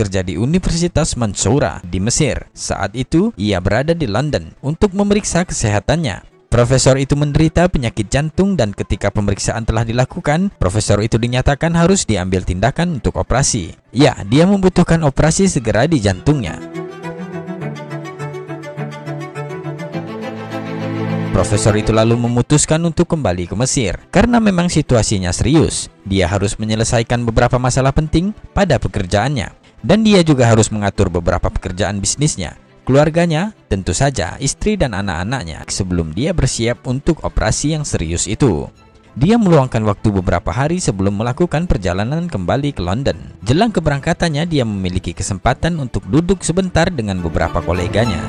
bekerja di Universitas Mansoura di Mesir. Saat itu, ia berada di London untuk memeriksa kesehatannya. Profesor itu menderita penyakit jantung dan ketika pemeriksaan telah dilakukan, profesor itu dinyatakan harus diambil tindakan untuk operasi. Ya, dia membutuhkan operasi segera di jantungnya. Profesor itu lalu memutuskan untuk kembali ke Mesir karena memang situasinya serius. Dia harus menyelesaikan beberapa masalah penting pada pekerjaannya dan dia juga harus mengatur beberapa pekerjaan bisnisnya, keluarganya, tentu saja istri dan anak-anaknya sebelum dia bersiap untuk operasi yang serius itu. Dia meluangkan waktu beberapa hari sebelum melakukan perjalanan kembali ke London. Jelang keberangkatannya, dia memiliki kesempatan untuk duduk sebentar dengan beberapa koleganya.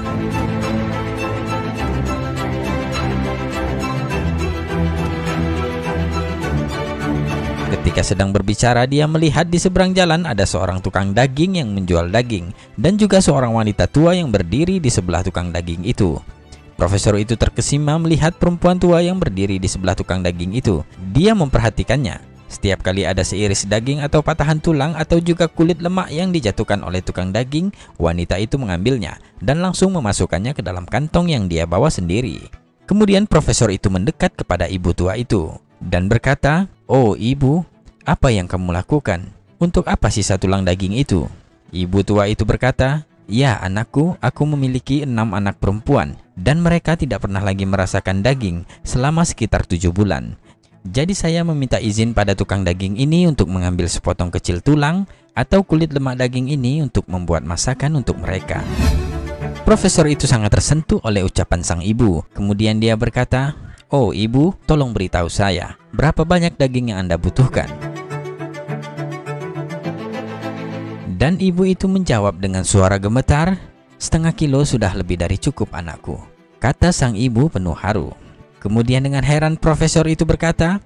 Ketika sedang berbicara, dia melihat di seberang jalan ada seorang tukang daging yang menjual daging dan juga seorang wanita tua yang berdiri di sebelah tukang daging itu. Profesor itu terkesima melihat perempuan tua yang berdiri di sebelah tukang daging itu. Dia memperhatikannya. Setiap kali ada seiris daging atau patahan tulang atau juga kulit lemak yang dijatuhkan oleh tukang daging, wanita itu mengambilnya dan langsung memasukkannya ke dalam kantong yang dia bawa sendiri. Kemudian profesor itu mendekat kepada ibu tua itu dan berkata, "Oh ibu, apa yang kamu lakukan? Untuk apa sisa tulang daging itu?" Ibu tua itu berkata, "Ya anakku, aku memiliki 6 anak perempuan dan mereka tidak pernah lagi merasakan daging selama sekitar 7 bulan. Jadi saya meminta izin pada tukang daging ini untuk mengambil sepotong kecil tulang atau kulit lemak daging ini untuk membuat masakan untuk mereka." Profesor itu sangat tersentuh oleh ucapan sang ibu. Kemudian dia berkata, "Oh ibu, tolong beritahu saya, berapa banyak daging yang Anda butuhkan?" Dan ibu itu menjawab dengan suara gemetar, "Setengah kilo sudah lebih dari cukup anakku," kata sang ibu penuh haru. Kemudian dengan heran profesor itu berkata,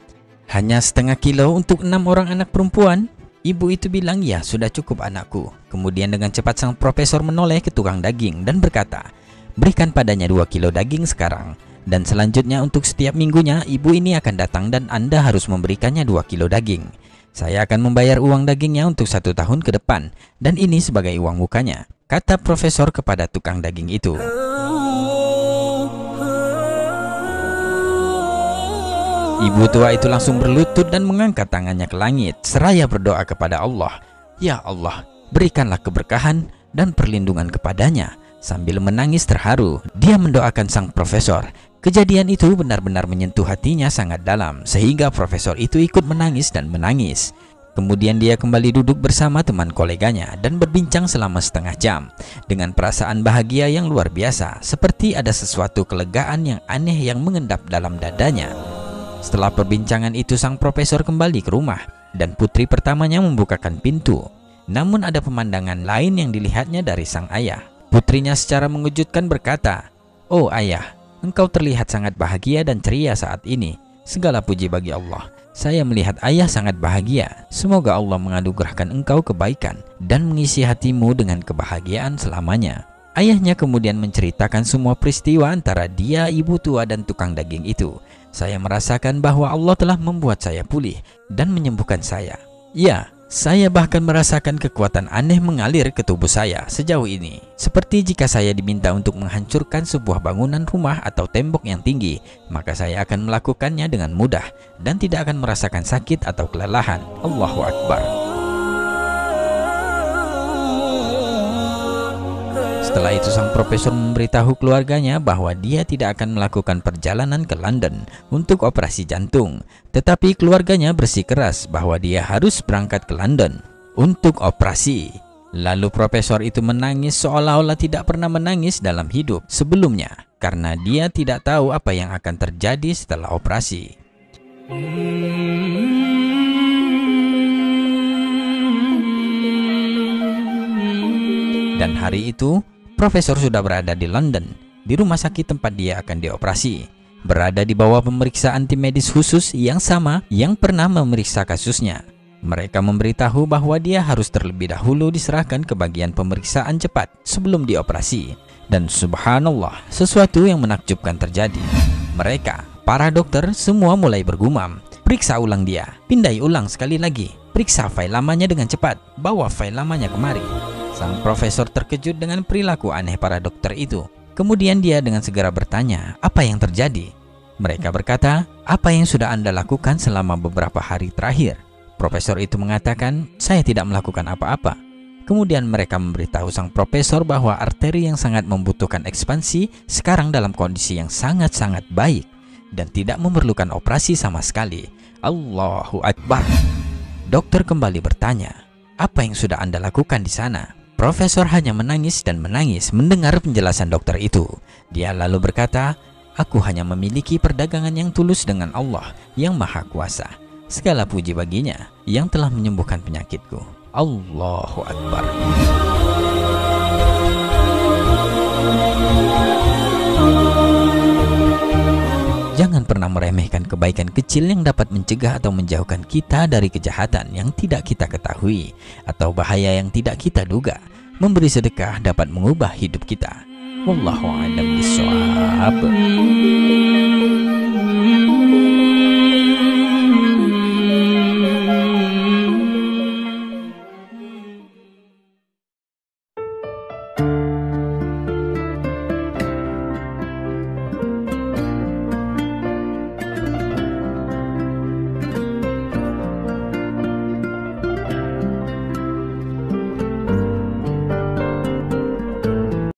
"Hanya setengah kilo untuk 6 orang anak perempuan?" Ibu itu bilang, "Ya sudah cukup anakku." Kemudian dengan cepat sang profesor menoleh ke tukang daging dan berkata, "Berikan padanya 2 kilo daging sekarang. Dan selanjutnya untuk setiap minggunya ibu ini akan datang dan Anda harus memberikannya 2 kilo daging. Saya akan membayar uang dagingnya untuk 1 tahun ke depan dan ini sebagai uang mukanya," kata profesor kepada tukang daging itu. Ibu tua itu langsung berlutut dan mengangkat tangannya ke langit seraya berdoa kepada Allah, "Ya Allah, berikanlah keberkahan dan perlindungan kepadanya." Sambil menangis terharu, dia mendoakan sang profesor. Kejadian itu benar-benar menyentuh hatinya sangat dalam, sehingga profesor itu ikut menangis dan menangis. Kemudian dia kembali duduk bersama teman koleganya dan berbincang selama setengah jam dengan perasaan bahagia yang luar biasa, seperti ada sesuatu kelegaan yang aneh yang mengendap dalam dadanya. Setelah perbincangan itu, sang profesor kembali ke rumah dan putri pertamanya membukakan pintu. Namun ada pemandangan lain yang dilihatnya dari sang ayah. Putrinya secara mengejutkan berkata, "Oh ayah, engkau terlihat sangat bahagia dan ceria saat ini. Segala puji bagi Allah. Saya melihat ayah sangat bahagia. Semoga Allah menganugerahkan engkau kebaikan dan mengisi hatimu dengan kebahagiaan selamanya." Ayahnya kemudian menceritakan semua peristiwa antara dia, ibu tua, dan tukang daging itu. "Saya merasakan bahwa Allah telah membuat saya pulih dan menyembuhkan saya. Ya, saya bahkan merasakan kekuatan aneh mengalir ke tubuh saya sejauh ini. Seperti jika saya diminta untuk menghancurkan sebuah bangunan rumah atau tembok yang tinggi, maka saya akan melakukannya dengan mudah dan tidak akan merasakan sakit atau kelelahan." Allahu Akbar. Setelah itu sang profesor memberitahu keluarganya bahwa dia tidak akan melakukan perjalanan ke London untuk operasi jantung. Tetapi keluarganya bersikeras bahwa dia harus berangkat ke London untuk operasi. Lalu profesor itu menangis seolah-olah tidak pernah menangis dalam hidup sebelumnya karena dia tidak tahu apa yang akan terjadi setelah operasi. Dan hari itu profesor sudah berada di London, di rumah sakit tempat dia akan dioperasi, berada di bawah pemeriksaan tim medis khusus yang sama yang pernah memeriksa kasusnya. Mereka memberitahu bahwa dia harus terlebih dahulu diserahkan ke bagian pemeriksaan cepat sebelum dioperasi. Dan subhanallah, sesuatu yang menakjubkan terjadi. Mereka, para dokter, semua mulai bergumam, "Periksa ulang dia, pindai ulang sekali lagi, periksa file lamanya dengan cepat, bawa file lamanya kemari." Sang profesor terkejut dengan perilaku aneh para dokter itu. Kemudian dia dengan segera bertanya, apa yang terjadi? Mereka berkata, apa yang sudah Anda lakukan selama beberapa hari terakhir? Profesor itu mengatakan, saya tidak melakukan apa-apa. Kemudian mereka memberitahu sang profesor bahwa arteri yang sangat membutuhkan ekspansi sekarang dalam kondisi yang sangat-sangat baik dan tidak memerlukan operasi sama sekali. Allahu Akbar. Dokter kembali bertanya, apa yang sudah Anda lakukan di sana? Profesor hanya menangis dan menangis mendengar penjelasan dokter itu. Dia lalu berkata, aku hanya memiliki perdagangan yang tulus dengan Allah yang Maha Kuasa. Segala puji baginya yang telah menyembuhkan penyakitku. Allahu Akbar. Jangan pernah meremehkan kebaikan kecil yang dapat mencegah atau menjauhkan kita dari kejahatan yang tidak kita ketahui atau bahaya yang tidak kita duga. Memberi sedekah dapat mengubah hidup kita. Wallahu a'lam bishawab.